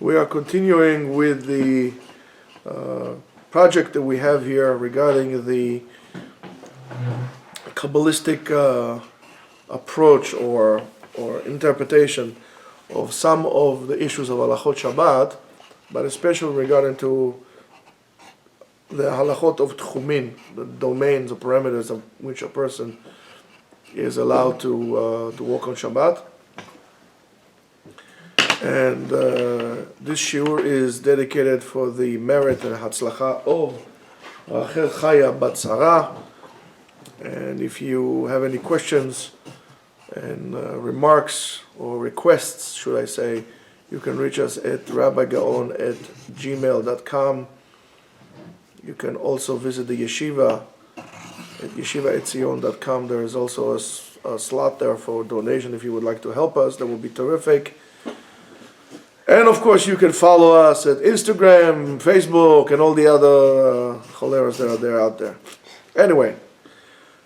We are continuing with the project that we have here regarding the Kabbalistic approach or interpretation of some of the issues of halachot Shabbat, but especially regarding to the halachot of tchumin, the domains or parameters of which a person is allowed to walk on Shabbat. And this shiur is dedicated for the merit and hatzlacha of Rachel Chaya Bat Sarah. And if you have any questions and remarks or requests, should I say, you can reach us at rabbigaon@gmail.com. You can also visit the Yeshiva at yeshiva.etzion.com. There is also a slot there for donation if you would like to help us. That would be terrific. And of course, you can follow us at Instagram, Facebook, and all the other choleras that are there out there. Anyway,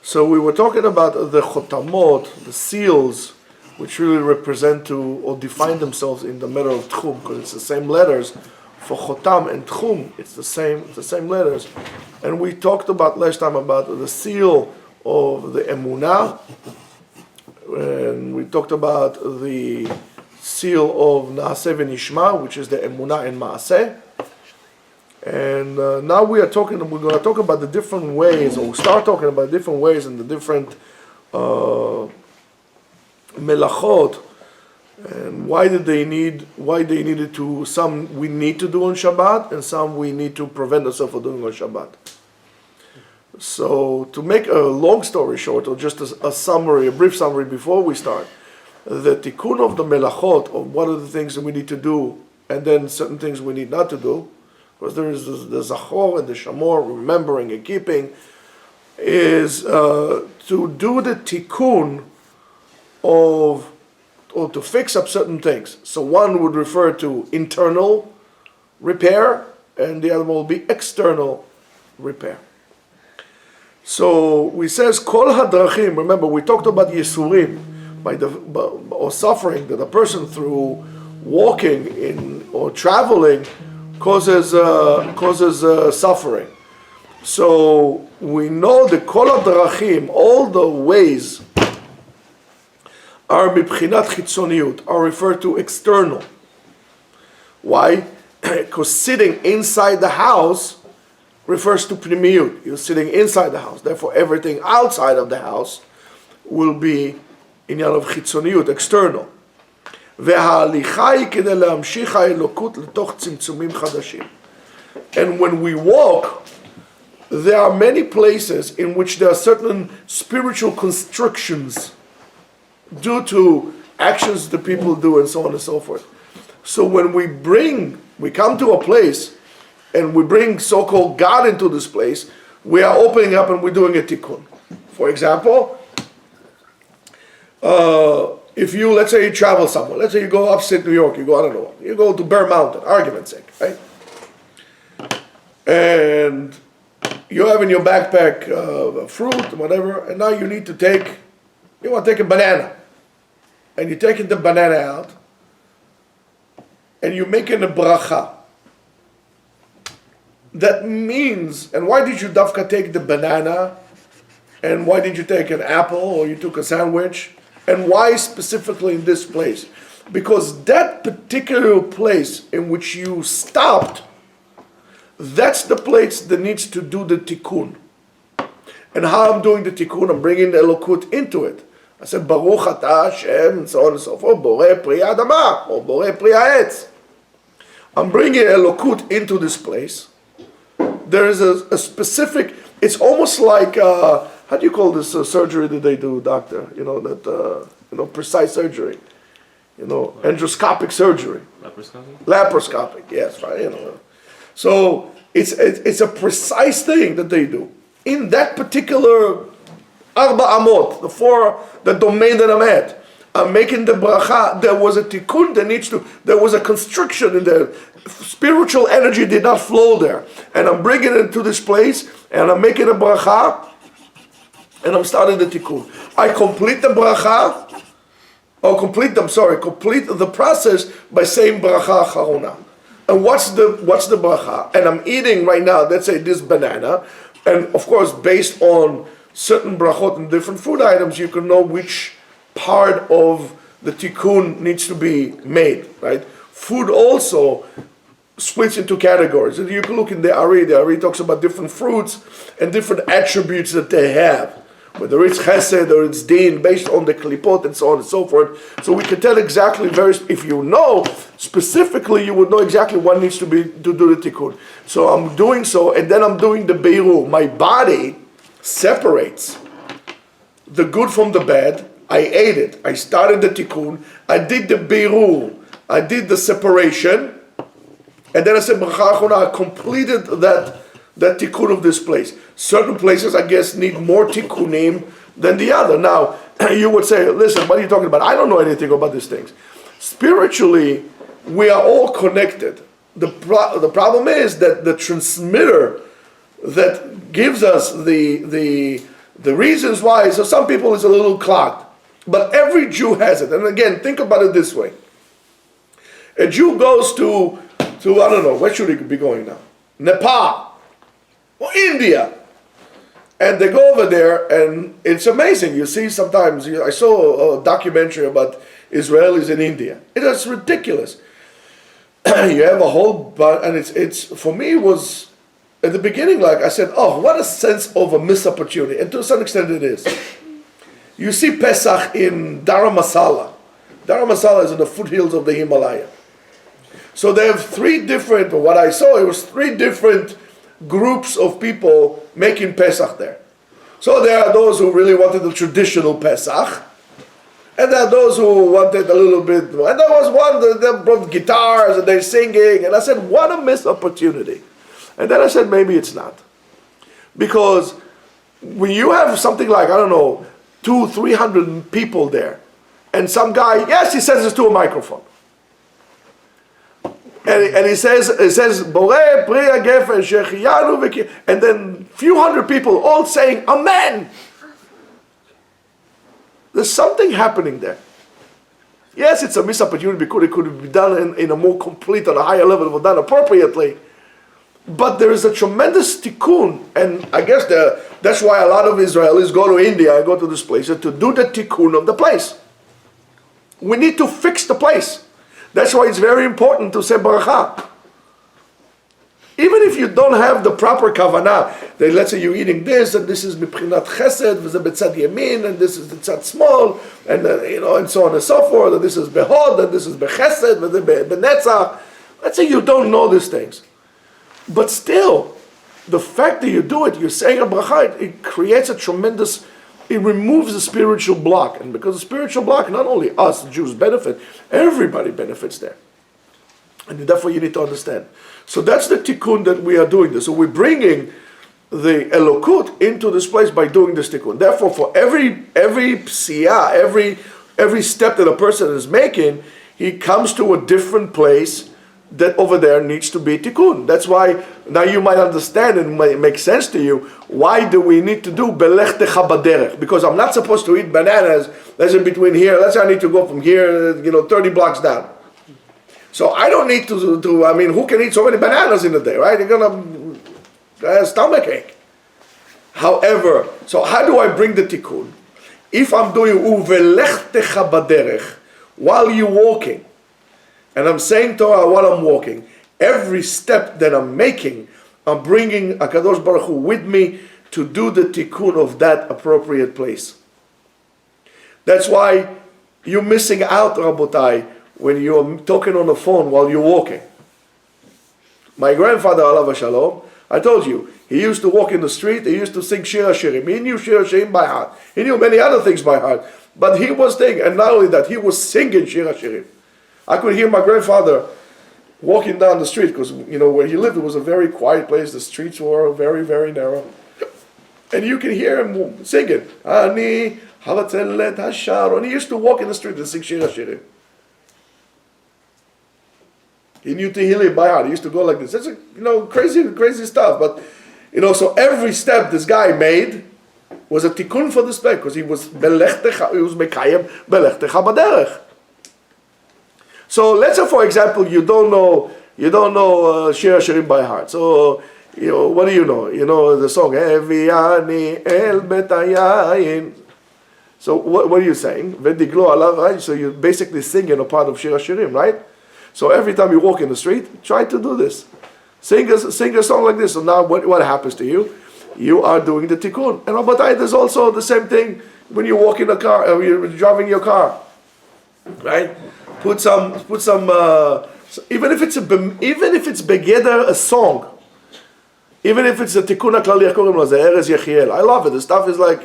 so we were talking about the chotamot, the seals, which really represent to or define themselves in the matter of tchum, because it's the same letters. For chotam and tchum, it's the same letters. And we talked about last time about the seal of the emunah, and we talked about the seal of Naaseh v'Nishma, which is the emunah and Maaseh. And now we're going to talk about the different ways, or start talking about different ways and the different melachot, and why they needed to, some we need to do on Shabbat, and some we need to prevent ourselves from doing on Shabbat. So to make a long story short, or just a summary, a brief summary before we start, the tikkun of the melachot, of what are the things that we need to do, and then certain things we need not to do, because there is the zachor and the shamor, remembering and keeping, is to do the tikkun of, or to fix up certain things. So one would refer to internal repair, and the other one will be external repair. So we says kol hadrachim. Remember, we talked about yesurim, or suffering that a person through walking in or traveling causes suffering. So we know the kol hadrachim, all the ways, are mibchinat chitzoniyut, are referred to external. Why? Because sitting inside the house refers to pnimiyut. You're sitting inside the house. Therefore, everything outside of the house will be inyan of chitzoniyut, external. And when we walk, there are many places in which there are certain spiritual constrictions due to actions that people do and so on and so forth. So when we come to a place and we bring so-called God into this place, we are opening up and we're doing a tikkun. For example, if you, let's say you travel somewhere, let's say you go upstate New York, you go to Bear Mountain, argument's sake, right? And you have in your backpack fruit, whatever, and now you want to take a banana. And you're taking the banana out, and you're making a bracha. That means, and why did you dafka take the banana? And why did you take an apple, or you took a sandwich? And why specifically in this place? Because that particular place in which you stopped, that's the place that needs to do the tikkun. And how I'm doing the tikkun, I'm bringing the elokut into it. I said, Baruch Ata Hashem, and so on and so forth, Borei Pri Adama, or Borei Pri Ha'etz. I'm bringing elokut into this place. There is a specific, it's almost like, how do you call this surgery that they do, doctor? Precise surgery. Endoscopic surgery. Laparoscopic, yes, right. So it's a precise thing that they do. In that particular Arba Amot, the domain that I'm at, I'm making the bracha. There was a tikkun there was a constriction in there. Spiritual energy did not flow there. And I'm bringing it to this place, and I'm making a bracha, and I'm starting the tikkun. I complete the bracha, complete the process by saying bracha acharona. And what's the bracha? And I'm eating right now, let's say this banana, and of course based on certain brachot and different food items, you can know which part of the tikkun needs to be made, right? Food also splits into categories. And you can look in the Ari talks about different fruits and different attributes that they have, whether it's chesed or it's din, based on the klipot and so on and so forth. So we can tell exactly, if you know specifically, you would know exactly what needs to do the tikkun. So I'm doing so, and then I'm doing the beiru. My body separates the good from the bad. I ate it. I started the tikkun. I did the beiru. I did the separation. And then I said, I completed that tikkun of this place. Certain places, I guess, need more tikkunim than the other. Now, you would say, listen, what are you talking about? I don't know anything about these things. Spiritually, we are all connected. The problem is that the transmitter that gives us the reasons why, so some people is a little clogged. But every Jew has it. And again, think about it this way. A Jew goes to I don't know, where should he be going now? Nepal or India. And they go over there, and it's amazing. You see sometimes, I saw a documentary about Israelis in India. It is ridiculous. You have a whole, and it's for me, it was, at the beginning, like I said, oh, what a sense of a missed opportunity. And to some extent it is. You see Pesach in Dharamsala. Dharamsala is in the foothills of the Himalaya. So they have three different groups of people making Pesach there. So there are those who really wanted the traditional Pesach, and there are those who wanted a little bit, and there was one that brought guitars and they're singing, and I said, what a missed opportunity. And then I said, maybe it's not. Because when you have something like, I don't know, 200-300 people there, and some guy, yes, he says this to a microphone. And he says, Borei Priya Gefen Shechiyanu V'ki, and then few hundred people all saying, Amen. There's something happening there. Yes, it's a missed opportunity because it could be done in a more complete, on a higher level, done appropriately. But there is a tremendous tikkun, and I guess that's why a lot of Israelis go to India and go to this place to do the tikkun of the place. We need to fix the place. That's why it's very important to say baracha. Even if you don't have the proper kavanah, then let's say you're eating this, and this is mipchinat chesed, v'zeh betzad yamin, and this is betzad small, and and so on and so forth, and this is behod, and this is bechesed, v'zeh benetzach. Let's say you don't know these things. But still, the fact that you do it, you're saying a bracha, it creates a tremendous, it removes the spiritual block. And because the spiritual block, not only us, the Jews, benefit, everybody benefits there. And therefore you need to understand. So that's the tikkun that we are doing this. So we're bringing the elokut into this place by doing this tikkun. Therefore, for every psiyah, every step that a person is making, he comes to a different place that over there needs to be tikkun. That's why now you might understand and it might make sense to you, why do we need to do belech techa baderech? Because I'm not supposed to eat bananas, let's say between here, let's say I need to go from here, 30 blocks down. So I don't need to I mean, who can eat so many bananas in a day, right? You're gonna have stomach ache. However, so how do I bring the tikkun? If I'm doing uvelech techa baderech, while you're walking, and I'm saying Torah while I'm walking, every step that I'm making, I'm bringing HaKadosh Baruch Hu with me to do the tikkun of that appropriate place. That's why you're missing out, Rabotai, when you're talking on the phone while you're walking. My grandfather, Alav Shalom, I told you, he used to walk in the street, he used to sing Shir HaShirim. He knew Shir HaShirim by heart. He knew many other things by heart. But he was thinking, and not only that, he was singing Shir HaShirim. I could hear my grandfather walking down the street because, where he lived, it was a very quiet place. The streets were very, very narrow. And you can hear him singing. Ani havatzelet hasharon. He used to walk in the street and sing Shir HaShirim. He knew Tehillim by heart. He used to go like this. That's crazy stuff. But, so every step this guy made, was a tikkun for this place, because he was mekayem belechtecha baderech. So let's say, for example, you don't know Shir HaShirim by heart. So what do you know? You know the song Eviani El Betayayin. So what are you saying? Vediglo alav, right? So you're basically singing a part of Shir HaShirim, right? So every time you walk in the street, try to do this. Sing a song like this. So now what happens to you? You are doing the tikkun. And Rabotai, there's also the same thing when you walk in a car, or you're driving your car, right? Put some. Even if it's begeder a song, even if it's a tikkun haklali, Erez Yechiel. I love it. The stuff is like,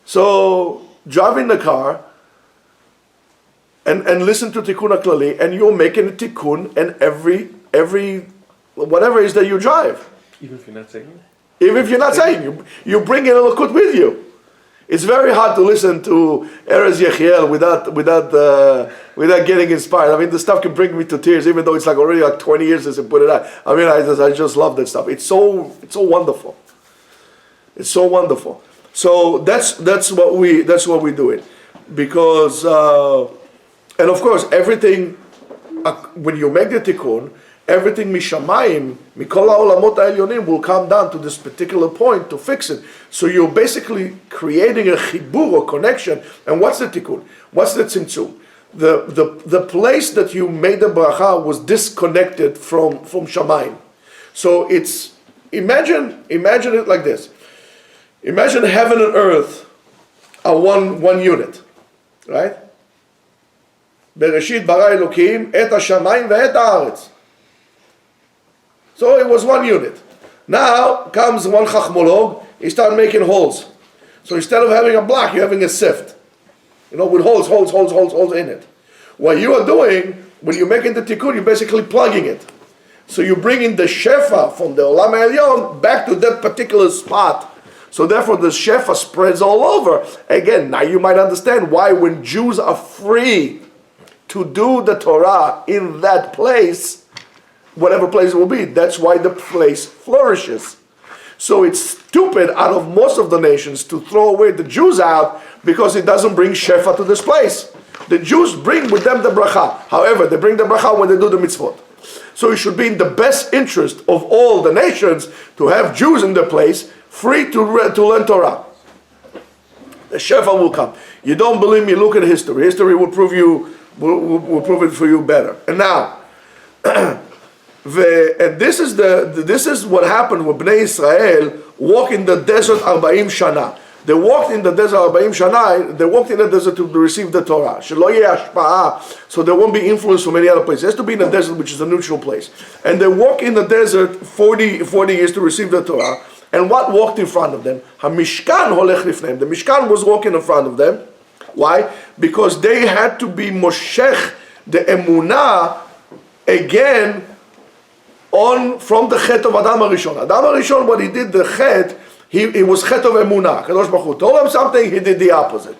So driving the car and listen to tikkun haklali, and you're making a tikkun, and every whatever it is that you drive. Even if you're not saying it. Even if you're not saying, you bring in a lakut with you. It's very hard to listen to Erez Yechiel without getting inspired. I mean, the stuff can bring me to tears, even though it's like already like 20 years since I put it out. I mean, I just love that stuff. It's so wonderful. It's so wonderful. So that's what we do it, because and of course everything when you make the tikkun, everything mishamayim, mikol ha'olamot ha'elyonim will come down to this particular point to fix it. So you're basically creating a chibur or connection. And what's the tikkun? What's the tzimtzum? The place that you made the bracha was disconnected from shamayim. So it's imagine it like this. Imagine heaven and earth are one unit, right? Bereshit bara Elokim et hashamayim ve'et haaretz. So it was one unit. Now comes one chachmolog, he started making holes. So instead of having a block, you're having a sift. With holes in it. What you are doing, when you're making the tikkun, you're basically plugging it. So you bring in the shefa from the Olam Elyon back to that particular spot. So therefore the shefa spreads all over. Again, now you might understand why when Jews are free to do the Torah in that place, whatever place it will be, that's why the place flourishes. So it's stupid out of most of the nations to throw away the Jews out because it doesn't bring shefa to this place. The Jews bring with them the bracha. However, they bring the bracha when they do the mitzvot. So it should be in the best interest of all the nations to have Jews in the place, free to learn Torah. The shefa will come. You don't believe me? Look at history. History will prove it for you better. And now, and this is what happened when Bnei Israel walked in the desert 40 shana. They walked in the desert 40 shana. They walked in the desert to receive the Torah. Shelo yeh hashpa'ah, so there won't be influence from any other place. It has to be in the desert, which is a neutral place. And they walk in the desert 40 years to receive the Torah. And what walked in front of them? HaMishkan holech lifneim. The Mishkan was walking in front of them. Why? Because they had to be moshech the emunah again from the chet of Adam HaRishon. Adam HaRishon, what he did, the chet, he was chet of emunah. Kadosh Baruch Hu told him something, he did the opposite.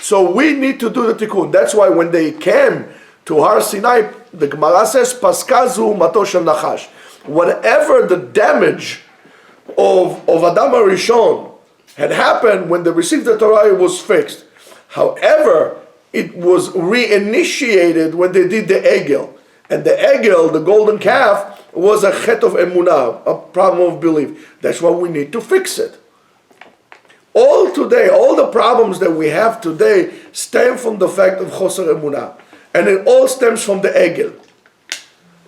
So we need to do the tikkun. That's why when they came to Har Sinai, the Gemara says, Paskazu matosh al nachash. Whatever the damage of Adam HaRishon had happened when they received the Torah, it was fixed. However, it was reinitiated when they did the Egel. And the Egel, the golden calf, was a chet of emunah, a problem of belief. That's why we need to fix it. All the problems that we have today stem from the fact of choser emunah. And it all stems from the Egel.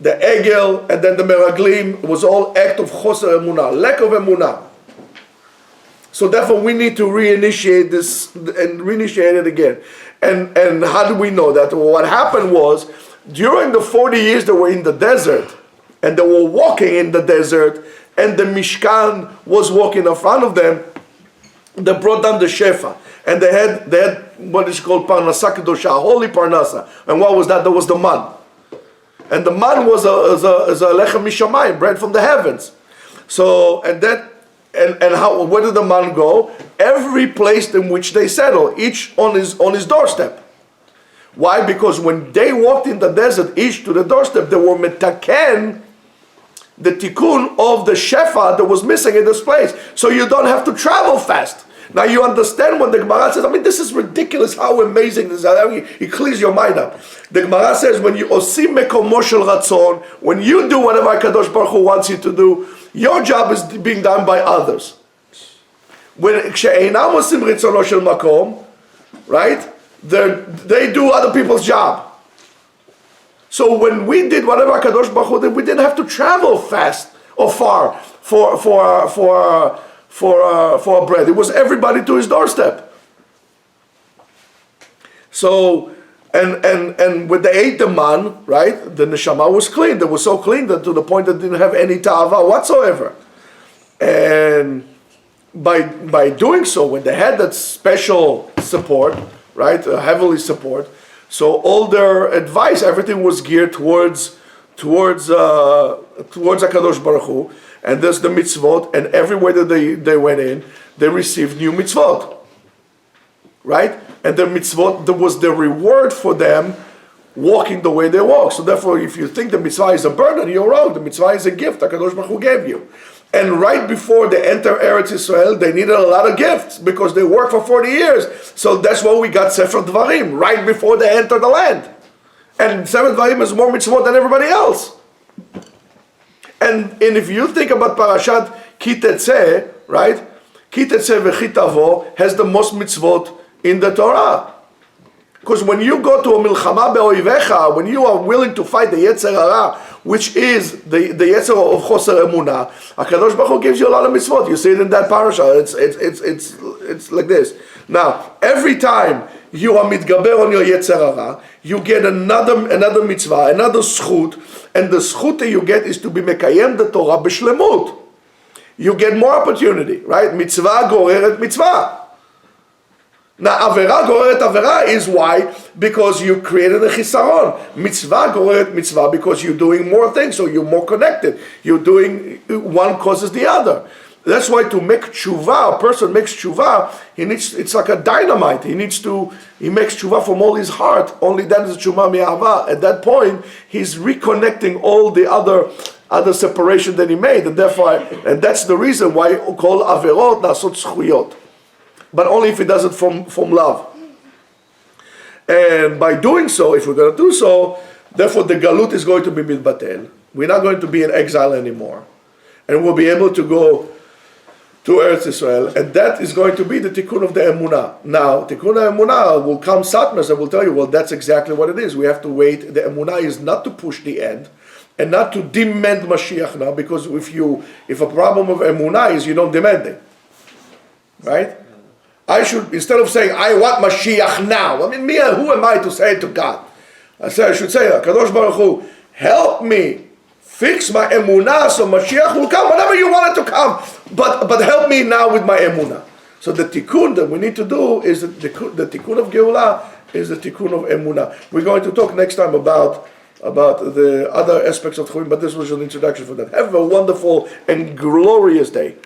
The Egel and then the Meraglim was all act of choser emunah, lack of emunah. So therefore we need to reinitiate this and reinitiate it again. And how do we know that? Well, what happened was, during the 40 years they were in the desert, and they were walking in the desert, and the Mishkan was walking in front of them, they brought down the Shefa. And they had what is called Parnasa Kedosha, holy Parnasa. And what was that? That was the man. And the man was a lechem mishamayim, bread from the heavens. So, and where did the man go? Every place in which they settle, each on his doorstep. Why? Because when they walked in the desert, each to the doorstep, they were metaken the tikkun of the shefa that was missing in this place. So you don't have to travel fast. Now you understand when the Gemara says, I mean, this is ridiculous how amazing this is. I mean, it clears your mind up. The Gemara says, when you osim mekomo shel ratzon, when you do whatever HaKadosh Baruch Hu wants you to do, your job is being done by others. When she'einam osim ritzono shel makom, right? They do other people's job. So when we did whatever HaKadosh Baruch Hu did, we didn't have to travel fast or far for bread. It was everybody to his doorstep. So, and when they ate the man, right, the neshama was clean. They were so clean that to the point that they didn't have any ta'ava whatsoever. And by doing so, when they had that special support, right, heavily support, so all their advice, everything was geared towards HaKadosh Baruch Hu, and there's the mitzvot, and everywhere that they went in, they received new mitzvot, right? And the mitzvot, there was the reward for them walking the way they walk. So therefore, if you think the mitzvah is a burden, you're wrong. The mitzvah is a gift HaKadosh Baruch Hu gave you. And right before they enter Eretz Yisrael, they needed a lot of gifts because they worked for 40 years. So that's why we got Sefer Dvarim, right before they entered the land. And Sefer Dvarim is more mitzvot than everybody else. And if you think about Parashat Ki Tetzeh, right? Ki Tetzeh v'Chi Tavo has the most mitzvot in the Torah. Because when you go to a milchama be'oivecha, when you are willing to fight the Yetzer Hara, which is the Yetzer of Choser Emunah, HaKadosh Baruch Hu gives you a lot of mitzvot. You see it in that parasha. It's like this. Now, every time you are mitgaber on your Yetzer Hara, you get another mitzvah, another zchut, and the zchut that you get is to be mekayem the Torah b'shlemut. You get more opportunity, right? Mitzvah goreret mitzvah. Now, avera goreret avera is why? Because you created a chisaron. Mitzvah goreret mitzvah because you're doing more things, so you're more connected. You're doing, one causes the other. That's why to make tshuva, a person makes tshuva, it's like a dynamite. He makes tshuva from all his heart. Only then is tshuva mi'ava. At that point, he's reconnecting all the other separation that he made, and that's the reason why called averot nasot zchuyot. But only if he does it from love. And by doing so, if we're going to do so, therefore the galut is going to be mitbatel. We're not going to be in exile anymore. And we'll be able to go to Eretz Yisrael. And that is going to be the tikkun of the emunah. Now, tikkun of emunah will come satmas and will tell you, well, that's exactly what it is. We have to wait. The emunah is not to push the end and not to demand Mashiach now, because if a problem of emunah is you don't demand it. Right? I should, instead of saying, I want Mashiach now, I mean, who am I to say it to God? I should say, Kadosh Baruch Hu, help me fix my emunah so Mashiach will come whenever you want it to come, but help me now with my emunah. So the tikkun that we need to do is the tikkun of Geulah is the tikkun of emunah. We're going to talk next time about the other aspects of Tchurim, but this was an introduction for that. Have a wonderful and glorious day.